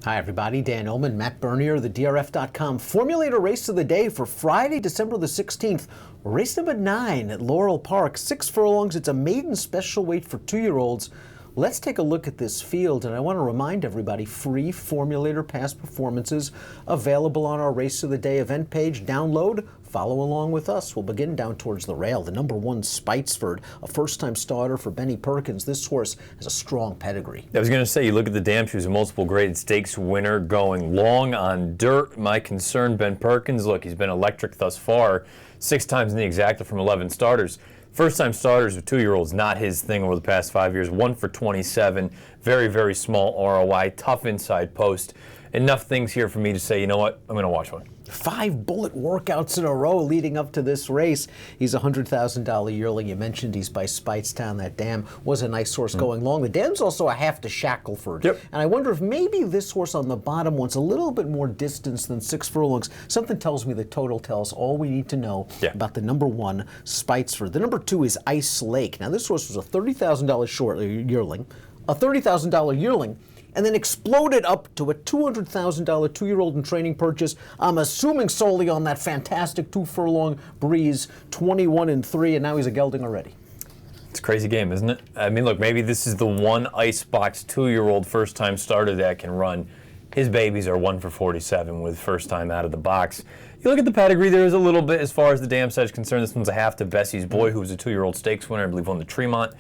Hi everybody, Dan Illman, Matt Bernier, the DRF.com Formulator Race of the Day for Friday, December the 16th. Race number 9 at Laurel Park, 6 furlongs. It's a maiden special weight for 2-year-olds. Let's take a look at this field, and I want to remind everybody, free Formulator past performances available on our Race of the Day event page. Download, follow along with us. We'll begin down towards the rail. The number 1, Spitesford, a first-time starter for Benny Perkins. This horse has a strong pedigree. I was going to say, you look at the dam, she was a multiple graded stakes winner going long on dirt. My concern, Ben Perkins, look, he's been electric thus far, 6 times in the exacta from 11 starters. First-time starters with 2-year-olds, not his thing over the past 5 years. 1 for 27, very, very small ROI, tough inside post. Enough things here for me to say, you know what, I'm going to watch one. 5 bullet workouts in a row leading up to this race. He's a $100,000 yearling. You mentioned he's by Speightstown. That dam was a nice horse going long. The dam's also a half to Shackleford. Yep. And I wonder if maybe this horse on the bottom wants a little bit more distance than 6 furlongs. Something tells me the total tells all we need to know about the number 1, Spitesford. The number 2 is Ice Lake. Now this horse was a $30,000 yearling, and then exploded up to a $200,000 2-year-old in training purchase. I'm assuming solely on that fantastic 2-furlong breeze, 21-3, and now he's a gelding already. It's a crazy game, isn't it? I mean, look, maybe this is the one icebox 2-year-old first-time starter that can run. His babies are 1 for 47 with first time out of the box. You look at the pedigree, there is a little bit as far as the dam side is concerned. This one's a half to Bessie's Boy, who was a 2-year-old stakes winner, I believe, won the Tremont.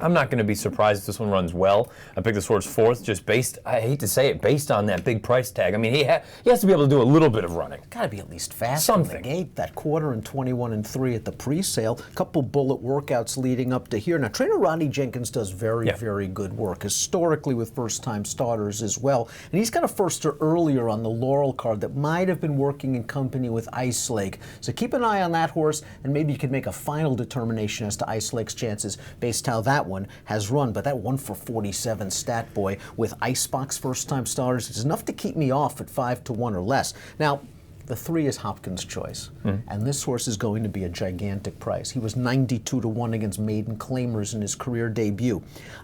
I'm not going to be surprised if this one runs well. I picked this horse 4th, just based, I hate to say it, based on that big price tag. I mean, he has to be able to do a little bit of running. Got to be at least fast. Something. In the gate, that quarter and 21-3 at the pre-sale. Couple bullet workouts leading up to here. Now, trainer Ronnie Jenkins does very good work historically with first-time starters as well. And he's got a firster earlier on the Laurel card that might have been working in company with Ice Lake. So keep an eye on that horse, and maybe you can make a final determination as to Ice Lake's chances based how that one has run. But that 1 for 47 stat boy with Icebox first-time starters is enough to keep me off at 5-1 or less. Now, the 3 is Hopkins' Choice, and this horse is going to be a gigantic price. He was 92-1 against maiden claimers in his career debut.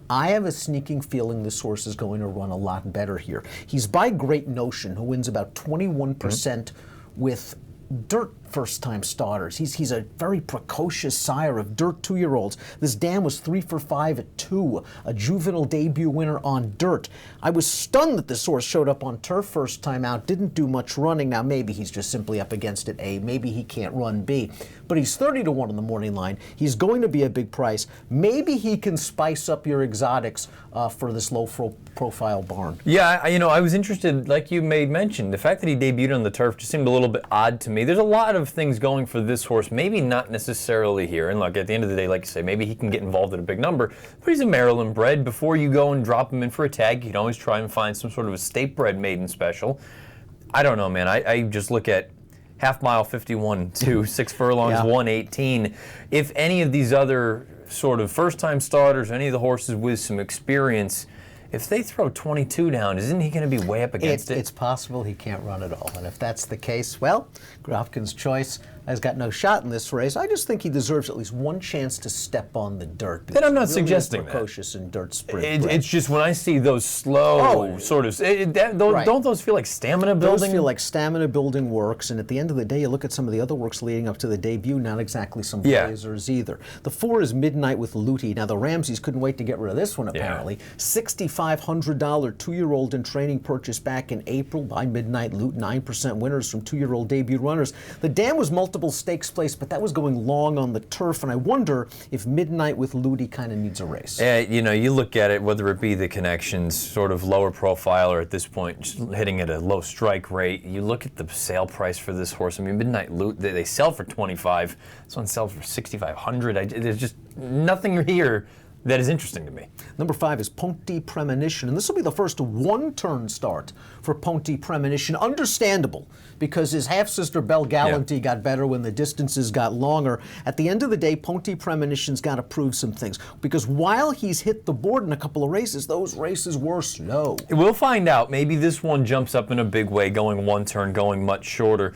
I have a sneaking feeling this horse is going to run a lot better here. He's by Great Notion, who wins about 21% with dirt first-time starters. He's a very precocious sire of dirt 2-year-olds. This dam was 3 for 5 at 2, a juvenile debut winner on dirt. I was stunned that this horse showed up on turf first time out, didn't do much running. Now maybe he's just simply up against it, A, maybe he can't run, B, but he's 30-1 on the morning line. He's going to be a big price. Maybe he can spice up your exotics for this low-profile barn. Yeah, I was interested, like you made mention, the fact that he debuted on the turf just seemed a little bit odd to me. There's a lot of things going for this horse, maybe not necessarily here. And look, at the end of the day, like you say, maybe he can get involved at a big number, but he's a Maryland bred. Before you go and drop him in for a tag, you can always try and find some sort of a state bred maiden special. I don't know, man. I just look at half mile 51 to 6 furlongs 118. If any of these other sort of first time starters, any of the horses with some experience, if they throw 22 down, isn't he going to be way up against it? It's possible he can't run at all. And if that's the case, well, Hopkins' Choice has got no shot in this race. I just think he deserves at least one chance to step on the dirt. Then I'm not really suggesting precocious in dirt sprint. It's just when I see those slow sort of, don't those feel like stamina building? Those feel like stamina building works, and at the end of the day, you look at some of the other works leading up to the debut, not exactly some blazers either. The 4 is Midnight with Luty. Now the Ramseys couldn't wait to get rid of this one apparently. $6,500 2-year-old in training purchase back in April by Midnight Loot, 9% winners from 2-year-old debut runners. The dam was multiple stakes place, but that was going long on the turf, and I wonder if Midnight with Luty kind of needs a race. You look at it, whether it be the connections, sort of lower profile, or at this point just hitting at a low strike rate. You look at the sale price for this horse. I mean, Midnight Loot, they sell for $25. This one sells for $6,500. There's just nothing here that is interesting to me. Number 5 is Ponte Premonition, and this will be the first one-turn start for Ponte Premonition. Understandable, because his half-sister Belle Gallanty got better when the distances got longer. At the end of the day, Ponte Premonition's got to prove some things, because while he's hit the board in a couple of races, those races were slow. We'll find out. Maybe this one jumps up in a big way, going one turn, going much shorter.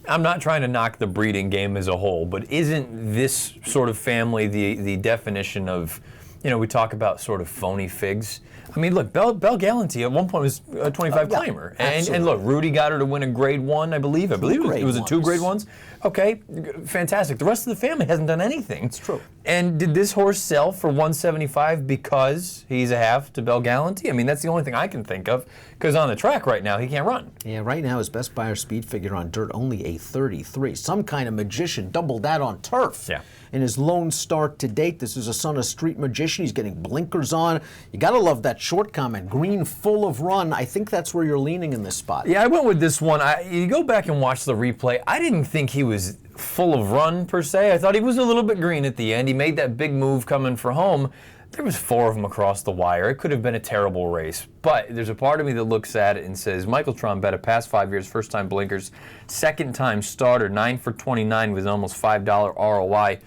I'm not trying to knock the breeding game as a whole, but isn't this sort of family the definition of we talk about sort of phony figs. I mean, look, Belle Gallanty at one point was a 25 climber. And look, Rudy got her to win a grade 1, I believe. I believe it was a 2 grade 1s. Okay, fantastic. The rest of the family hasn't done anything. It's true. And did this horse sell for 175 because he's a half to Belle Gallanty? I mean, that's the only thing I can think of, because on the track right now, he can't run. Yeah, right now his best Beyer speed figure on dirt, only a 33. Some kind of magician doubled that on turf. Yeah. In his lone start to date, this is a son of street magician. He's getting blinkers on. You got to love that short comment, green full of run. I think that's where you're leaning in this spot. Yeah, I went with this one. You go back and watch the replay. I didn't think he was full of run, per se. I thought he was a little bit green at the end. He made that big move coming for home. There was 4 of them across the wire. It could have been a terrible race. But there's a part of me that looks at it and says, Michael Trombetta, past 5 years, first time blinkers, second time starter, 9 for 29 with an almost $5 ROI.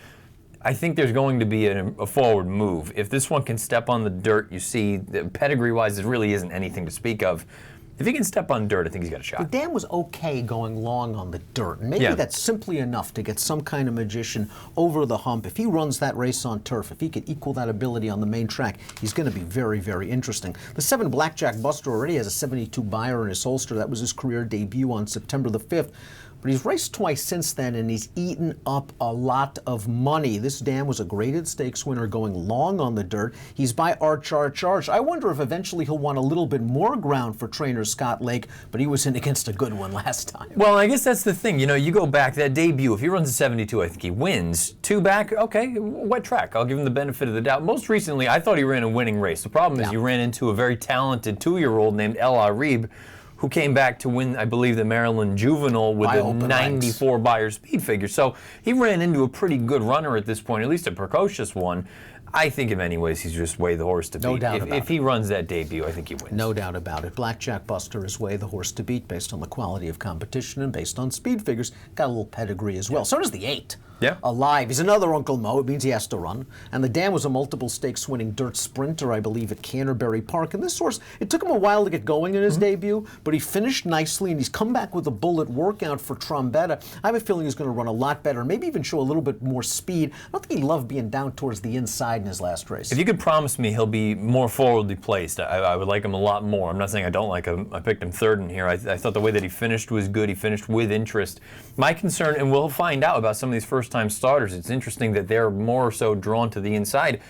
I think there's going to be a forward move. If this one can step on the dirt, you see, pedigree-wise, there really isn't anything to speak of. If he can step on dirt, I think he's got a shot. The dam was okay going long on the dirt. Maybe that's simply enough to get some kind of magician over the hump. If he runs that race on turf, if he could equal that ability on the main track, he's going to be very, very interesting. The 7 Blackjack Buster already has a 72 Beyer in his holster. That was his career debut on September the 5th. But he's raced twice since then, and he's eaten up a lot of money. This dam was a graded stakes winner going long on the dirt. He's by Arch. I wonder if eventually he'll want a little bit more ground for trainer Scott Lake, but he was in against a good one last time. Well, I guess that's the thing. You go back, that debut, if he runs a 72, I think he wins. 2 back, okay, wet track. I'll give him the benefit of the doubt. Most recently, I thought he ran a winning race. The problem is you ran into a very talented 2-year-old named El Arib, who came back to win, I believe, the Maryland Juvenile with a 94 Beyer speed figure. So he ran into a pretty good runner at this point, at least a precocious one. I think in many ways he's just way the horse to beat. No doubt about it. If he runs that debut, I think he wins. No doubt about it. Blackjack Buster is way the horse to beat based on the quality of competition and based on speed figures. Got a little pedigree as well. So does the 8. Yeah. Alive. He's another Uncle Mo. It means he has to run. And the dam was a multiple stakes winning dirt sprinter, I believe, at Canterbury Park. And this horse, it took him a while to get going in his debut, but he finished nicely, and he's come back with a bullet workout for Trombetta. I have a feeling he's going to run a lot better, maybe even show a little bit more speed. I don't think he loved being down towards the inside in his last race. If you could promise me he'll be more forwardly placed, I would like him a lot more. I'm not saying I don't like him. I picked him 3rd in here. I thought the way that he finished was good. He finished with interest. My concern, and we'll find out about some of these first-time starters, it's interesting that they're more so drawn to the inside.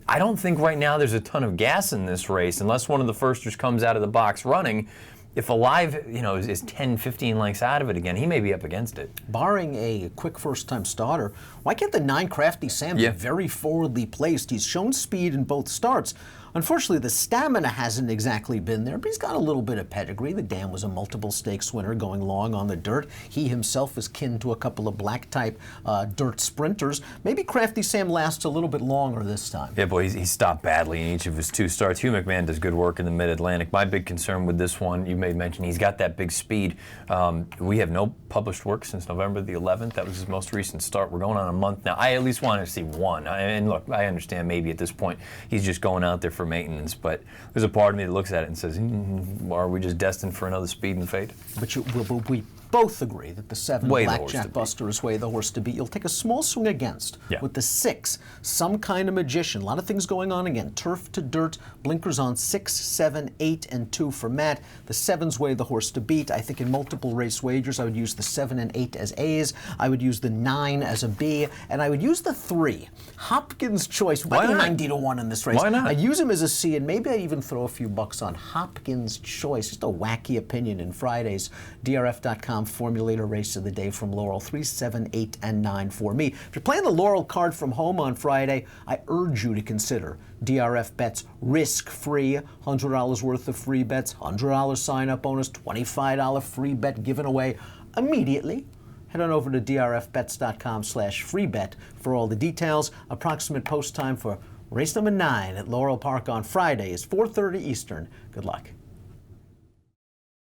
I don't think right now there's a ton of gas in this race unless one of the firsters comes out of the box running. If Alive, is 10, 15 lengths out of it again, he may be up against it. Barring a quick first-time starter, why can't the 9 Crafty Sam be very forwardly placed? He's shown speed in both starts. Unfortunately, the stamina hasn't exactly been there, but he's got a little bit of pedigree. The dam was a multiple stakes winner going long on the dirt. He himself is kin to a couple of black-type dirt sprinters. Maybe Crafty Sam lasts a little bit longer this time. Yeah, boy, he stopped badly in each of his 2 starts. Hugh McMahon does good work in the Mid-Atlantic. My big concern with this one, you may mention, he's got that big speed. We have no published work since November the 11th. That was his most recent start. We're going on a month now. I at least wanted to see one. And look, I understand maybe at this point he's just going out there for maintenance, but there's a part of me that looks at it and says, are we just destined for another speed and fade? But we both agree that the 7 Blackjack Buster is way the horse to beat. You'll take a small swing against with the 6, some kind of magician. A lot of things going on again. Turf to dirt, blinkers on 6, 7, 8, and 2 for Matt. The 7's way the horse to beat. I think in multiple race wagers, I would use the 7 and 8 as A's. I would use the 9 as a B, and I would use the 3. Hopkins' Choice. Why not? 90 to 1 in this race. Why not? I'd use him as a C, and maybe I'd even throw a few bucks on Hopkins' Choice. Just a wacky opinion in Friday's DRF.com formulator race of the day from Laurel. 3, 7, 8, and 9 for me. If you're playing the Laurel card from home on Friday, I urge you to consider DRF Bets risk-free. $100 worth of free bets, $100 sign-up bonus, $25 free bet given away immediately. Head on over to drfbets.com/freebet for all the details. Approximate post time for race number 9 at Laurel Park on Friday is 4:30 Eastern. Good luck.